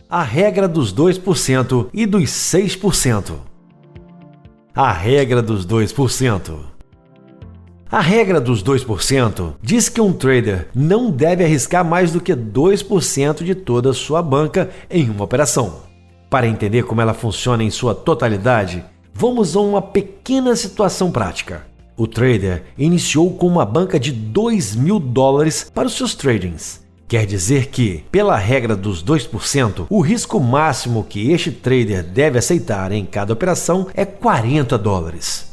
a regra dos 2% e dos 6%. A regra dos 2%. A regra dos 2% diz que um trader não deve arriscar mais do que 2% de toda a sua banca em uma operação. Para entender como ela funciona em sua totalidade, vamos a uma pequena situação prática. O trader iniciou com uma banca de $2.000 para os seus tradings. Quer dizer que, pela regra dos 2%, o risco máximo que este trader deve aceitar em cada operação é $40.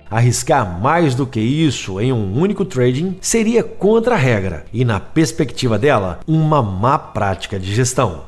Arriscar mais do que isso em um único trading seria contra a regra e, na perspectiva dela, uma má prática de gestão.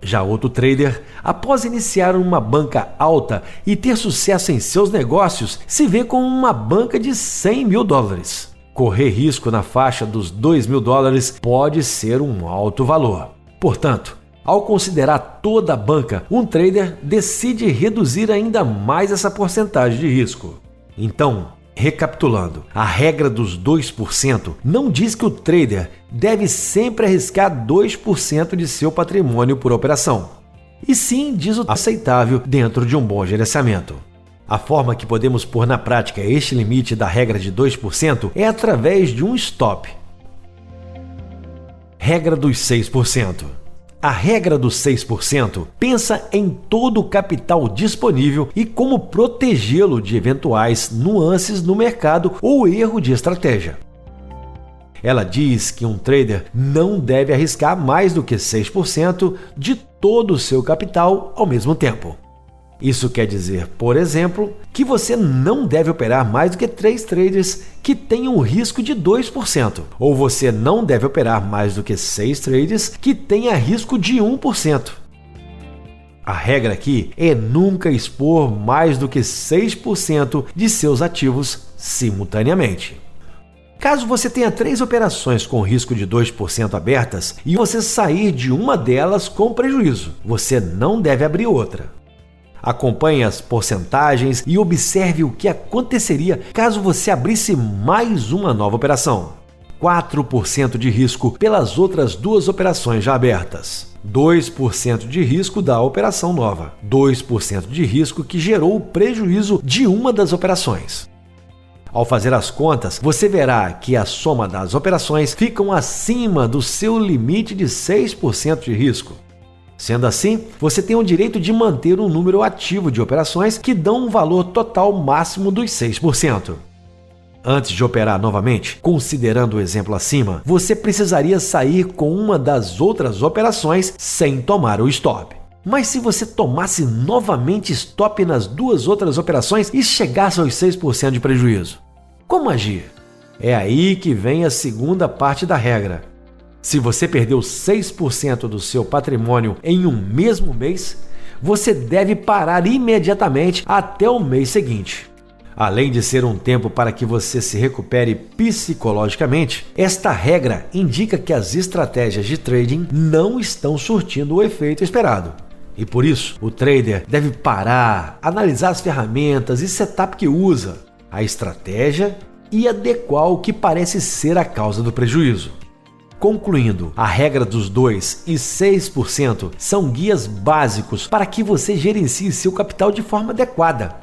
Já outro trader, após iniciar uma banca alta e ter sucesso em seus negócios, se vê com uma banca de $100.000. Correr risco na faixa dos $2.000 pode ser um alto valor. Portanto, ao considerar toda a banca, um trader decide reduzir ainda mais essa porcentagem de risco. Então, recapitulando, a regra dos 2% não diz que o trader deve sempre arriscar 2% de seu patrimônio por operação, e sim diz o aceitável dentro de um bom gerenciamento. A forma que podemos pôr na prática este limite da regra de 2% é através de um stop. Regra dos 6%. A regra dos 6% pensa em todo o capital disponível e como protegê-lo de eventuais nuances no mercado ou erro de estratégia. Ela diz que um trader não deve arriscar mais do que 6% de todo o seu capital ao mesmo tempo. Isso quer dizer, por exemplo, que você não deve operar mais do que 3 traders que tenham um risco de 2%, ou você não deve operar mais do que 6 traders que tenham risco de 1%. A regra aqui é nunca expor mais do que 6% de seus ativos simultaneamente. Caso você tenha 3 operações com risco de 2% abertas e você sair de uma delas com prejuízo, você não deve abrir outra. Acompanhe as porcentagens e observe o que aconteceria caso você abrisse mais uma nova operação. 4% de risco pelas outras 2 operações já abertas. 2% de risco da operação nova. 2% de risco que gerou o prejuízo de uma das operações. Ao fazer as contas, você verá que a soma das operações ficam acima do seu limite de 6% de risco. Sendo assim, você tem o direito de manter um número ativo de operações que dão um valor total máximo dos 6%. Antes de operar novamente, considerando o exemplo acima, você precisaria sair com uma das outras operações sem tomar o stop. Mas se você tomasse novamente stop nas 2 outras operações e chegasse aos 6% de prejuízo, como agir? É aí que vem a segunda parte da regra. Se você perdeu 6% do seu patrimônio em um mesmo mês, você deve parar imediatamente até o mês seguinte. Além de ser um tempo para que você se recupere psicologicamente, esta regra indica que as estratégias de trading não estão surtindo o efeito esperado. E por isso, o trader deve parar, analisar as ferramentas e setup que usa, a estratégia e adequar o que parece ser a causa do prejuízo. Concluindo, a regra dos 2% e 6% são guias básicos para que você gerencie seu capital de forma adequada.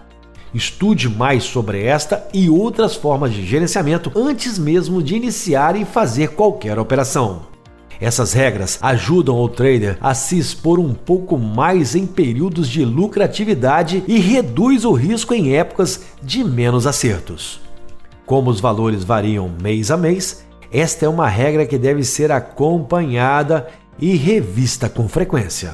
Estude mais sobre esta e outras formas de gerenciamento antes mesmo de iniciar e fazer qualquer operação. Essas regras ajudam o trader a se expor um pouco mais em períodos de lucratividade e reduz o risco em épocas de menos acertos. Como os valores variam mês a mês, esta é uma regra que deve ser acompanhada e revista com frequência.